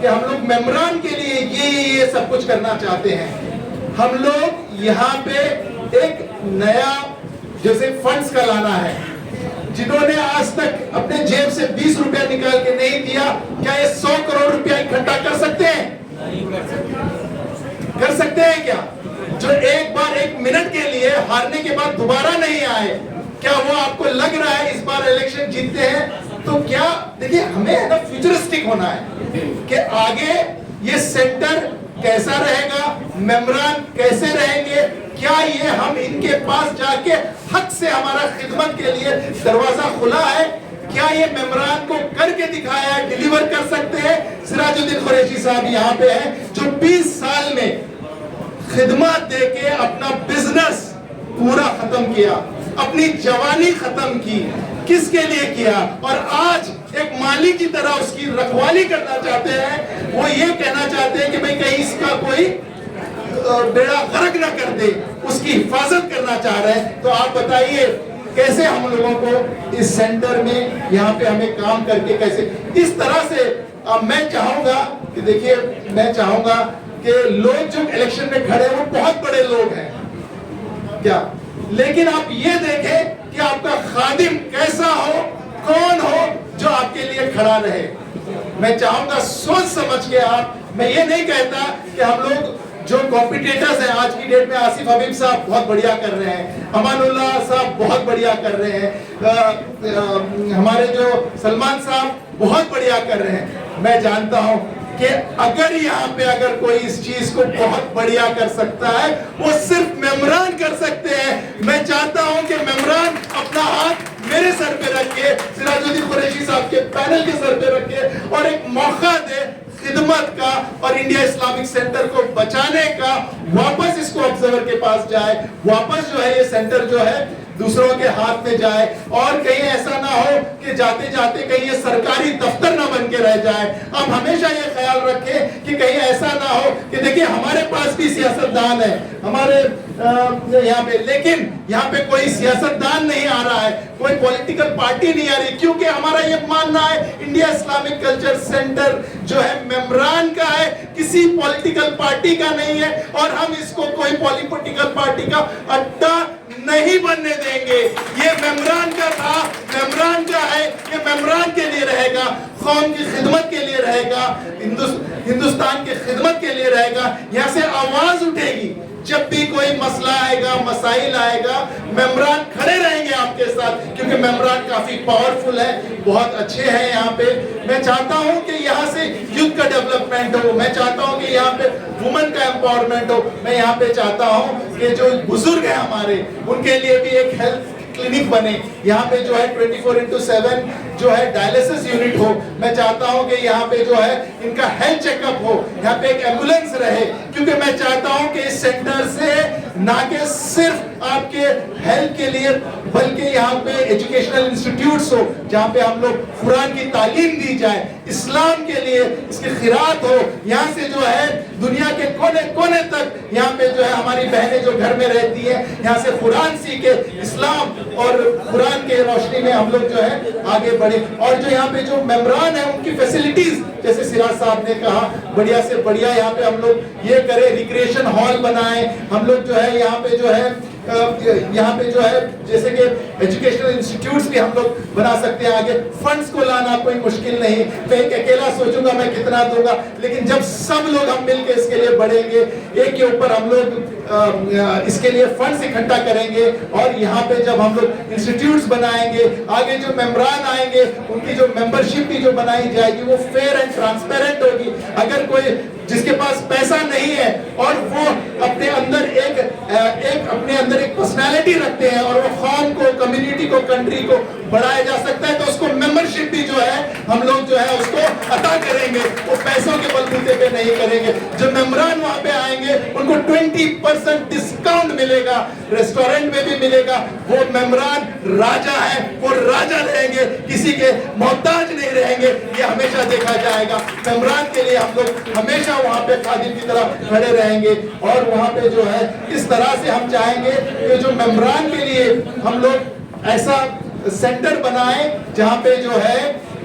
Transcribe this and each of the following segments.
کہ ہم لوگ ممبران کے لیے یہ سب کچھ کرنا چاہتے ہیں. ہم لوگ یہاں پہ ایک نیا جیسے فنڈز کا لانا ہے. جنہوں نے آج تک اپنے جیب سے 20 روپیہ نکال کے نہیں دیا, کیا یہ 100 کروڑ روپیہ اکٹھا کر سکتے ہیں؟ کر سکتے ہیں کیا؟ جو ایک بار 1 منٹ کے لیے ہارنے کے بعد دوبارہ نہیں آئے, کیا وہ آپ کو لگ رہا ہے اس بار الیکشن جیتتے ہیں؟ تو کیا دیکھیں, ہمیں ہے نا فیوچرسٹک ہونا ہے کہ آگے یہ سینٹر کیسا رہے گا, ممبران کیسے رہیں گے, کیا یہ ہم ان کے پاس جا کے حق سے ہمارا خدمت کے لیے دروازہ کھلا ہے, کیا یہ ممبران کو کر کے دکھایا ہے, ڈیلیور کر سکتے ہیں؟ سراج الدین قریشی صاحب یہاں پہ ہیں جو 20 سال میں خدمات دے کے اپنا بزنس پورا ختم کیا, اپنی جوانی ختم کی. کس کے لیے کیا؟ اور آج ایک مالی کی طرح اس کی رکھوالی کرنا چاہتے ہیں. وہ یہ کہنا چاہتے ہیں کہ بھئی کہیں اس کا کوئی بیڑا غرق نہ کر دے, اس کی حفاظت کرنا چاہ رہے ہیں. تو آپ بتائیے کیسے ہم لوگوں کو اس سینٹر میں یہاں پہ ہمیں کام کر کے کیسے اس طرح سے. میں چاہوں گا کہ دیکھیے, میں چاہوں گا کہ لوگ جو الیکشن میں کھڑے ہیں وہ بہت بڑے لوگ ہیں کیا, لیکن آپ یہ دیکھیں کہ آپ کا خادم کیسا ہو, کون ہو جو آپ کے لیے کھڑا رہے. میں چاہوں گا سوچ سمجھ کے آپ, میں یہ نہیں کہتا کہ ہم لوگ جو کمپیٹیٹرز ہیں آج کی ڈیٹ میں, آصف حبیب صاحب بہت بڑھیا کر رہے ہیں, امان اللہ صاحب بہت بڑھیا کر رہے ہیں, ہمارے جو سلمان صاحب بہت بڑھیا کر رہے ہیں. میں جانتا ہوں کہ اگر یہاں پہ اگر کوئی اس چیز کو بہت بڑھیا کر سکتا ہے وہ صرف ممبران کر سکتے ہیں. میں چاہتا ہوں کہ ممبران اپنا ہاتھ میرے سر پہ رکھ کے, سراج الدین قریشی صاحب کے پینل کے سر پہ رکھ کے, اور ایک موقع دے خدمت کا اور انڈیا اسلامک سینٹر کو بچانے کا. واپس اس کو آبزرور کے پاس جائے, واپس جو ہے یہ سینٹر جو ہے دوسروں کے ہاتھ میں جائے, اور کہیں ایسا نہ ہو کہ جاتے جاتے کہیں یہ سرکاری دفتر نہ بن کے رہ جائے. اب ہمیشہ یہ خیال رکھیں کہ کہیں ایسا نہ ہو کہ دیکھیں ہمارے پاس بھی سیاستدان ہے ہمارے یہاں پہ, لیکن یہاں پہ کوئی سیاستدان نہیں آ رہا ہے, کوئی پولیٹیکل پارٹی نہیں آ رہی, کیونکہ ہمارا یہ ماننا ہے انڈیا اسلامک کلچر سینٹر جو ہے ممبران کا ہے, کسی پولیٹیکل پارٹی کا نہیں ہے, اور ہم اس کو کوئی پولیٹیکل پارٹی کا اڈا نہیں بننے دیں گے. یہ ممبران کا تھا, ممبران کا ہے, یہ ممبران کے لیے رہے گا, قوم کی خدمت کے لیے رہے گا, ہندوستان کی خدمت کے لیے رہے گا. یہاں سے آواز اٹھے گی جب بھی کوئی مسئلہ آئے گا, مسائل آئے گا, ممبران کھڑے رہیں گے آپ کے ساتھ, کیونکہ ممبران کافی پاورفل ہے, بہت اچھے ہیں یہاں پہ. میں چاہتا ہوں کہ یہاں سے یوتھ کا ڈیولپمنٹ ہو, میں چاہتا ہوں کہ یہاں پہ وومن کا امپاورمنٹ ہو, میں یہاں پہ چاہتا ہوں کہ جو بزرگ ہیں ہمارے ان کے لیے بھی ایک ہیلتھ کلینک بنے, یہاں پہ جو ہے 24/7 جو ہے ڈائلیسس یونٹ ہو. میں چاہتا ہوں کہ یہاں پہ جو ہے ان کا ہیلتھ چیک اپ ہو, یہاں پہ ایک ایمبولینس رہے, کیونکہ میں چاہتا ہوں کہ اس سینٹر سے نہ کہ صرف آپ کے ہیلتھ کے لیے بلکہ یہاں پہ ایجوکیشنل انسٹیٹیوٹس ہو جہاں پہ ہم لوگ قرآن کی تعلیم دی جائے, اسلام کے لیے اس کی خیرات ہو. یہاں سے جو ہے دنیا کے کونے کونے تک یہاں پہ جو ہے ہماری بہنیں جو گھر میں رہتی ہیں یہاں سے قرآن سیکھے, اسلام اور قرآن کے روشنی میں ہم لوگ جو ہے آگے بڑھے. اور جو یہاں پہ جو ممبران ہیں ان کی فیسلٹیز جیسے سراج صاحب نے کہا بڑھیا سے بڑھیا یہاں پہ ہم لوگ یہ کریں, ریکریشن ہال بنائیں, ہم لوگ جو ہے یہاں پہ جو ہے جیسے کہ ایجوکیشنل انسٹیٹیوٹس بھی ہم لوگ بنا سکتے ہیں. آگے فنڈز کو لانا کوئی مشکل نہیں, میں ایک اکیلا سوچوں گا میں کتنا دوں گا, لیکن جب سب لوگ ہم مل کے اس کے لیے بڑھیں گے, ایک کے اوپر ہم لوگ اس کے لیے فنڈز اکٹھا کریں گے, اور یہاں پہ جب ہم لوگ انسٹیٹیوٹس بنائیں گے, آگے جو ممبران آئیں گے ان کی جو ممبرشپ بھی جو بنائی جائے گی وہ فیئر اینڈ ٹرانسپیرنٹ ہوگی. اگر کوئی جس کے پاس پیسہ نہیں ہے اور وہ اپنے اندر ایک پرسنالٹی رکھتے ہیں اور وہ قوم کو, کمیونٹی کو, کنٹری کو بڑھایا جا سکتا ہے, تو اس کو ممبرشپ بھی جو ہے ہم لوگ جو ہے اس کو عطا کریں گے, وہ پیسوں کے بلبوتے پہ نہیں کریں گے. جو ممبران وہاں پہ آئیں گے ان کو 20% ڈسکاؤنٹ ملے گا, ریسٹورنٹ میں بھی ملے گا. وہ ممبران راجا ہے, وہ راجا رہیں گے, کسی کے محتاج نہیں رہیں گے. یہ ہمیشہ دیکھا جائے گا. ممبران کے لیے ہم لوگ ہمیشہ وہاں پہ خادم کی طرح کھڑے رہیں گے, اور وہاں پہ جو ہے اس طرح سے ہم چاہیں گے کہ جو ممبران کے لیے ہم لوگ ایسا سینٹر بنائیں جہاں پہ جو ہے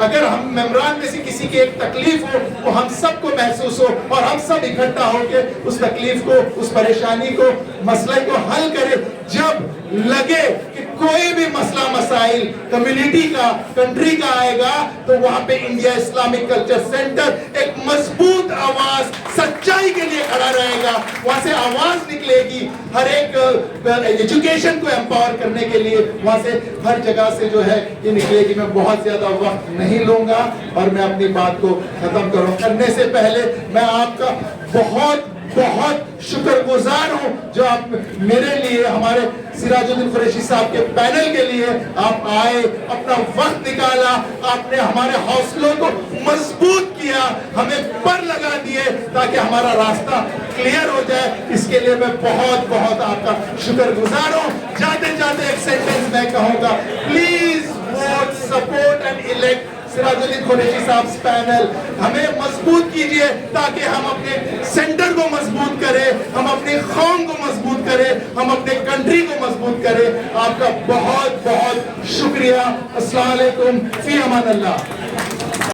اگر ہم ممبران میں سے کسی کی ایک تکلیف ہو وہ ہم سب کو محسوس ہو اور ہم سب اکٹھا ہو کے اس تکلیف کو، اس پریشانی کو، مسئلے کو حل کرے. جب لگے کہ کوئی بھی مسئلہ مسائل کمیونٹی کا، کنٹری کا آئے گا تو وہاں پہ انڈیا اسلامک کلچر سینٹر ایک مضبوط آواز سچائی کے لیے کھڑا رہے گا. وہاں سے آواز نکلے گی ہر ایک ایجوکیشن کو امپاور کرنے کے لیے، وہاں سے ہر جگہ سے جو ہے یہ نکلے گی. میں بہت زیادہ وقت نہیں لوں گا اور میں اپنی بات کو ختم کرنے سے پہلے میں آپ کا بہت بہت شکر گزار ہوں جو آپ میرے لیے، ہمارے سراج الدین قریشی صاحب کے پینل کے لیے آپ آئے، اپنا وقت نکالا، آپ نے ہمارے حوصلوں کو مضبوط کیا، ہمیں پر لگا دیے تاکہ ہمارا راستہ کلیئر ہو جائے. اس کے لیے میں بہت بہت آپ کا شکر گزار ہوں. جاتے جاتے ایک سینٹنس میں کہوں گا، please vote, support and elect Siraj uddin Qureshi صاحب پینل. ہمیں مضبوط کیجئے تاکہ ہم اپنے سینٹر کو مضبوط کریں، ہم اپنی قوم کو مضبوط کریں، ہم اپنے کنٹری کو مضبوط کریں. آپ کا بہت بہت شکریہ. السلام علیکم، فی امان اللہ.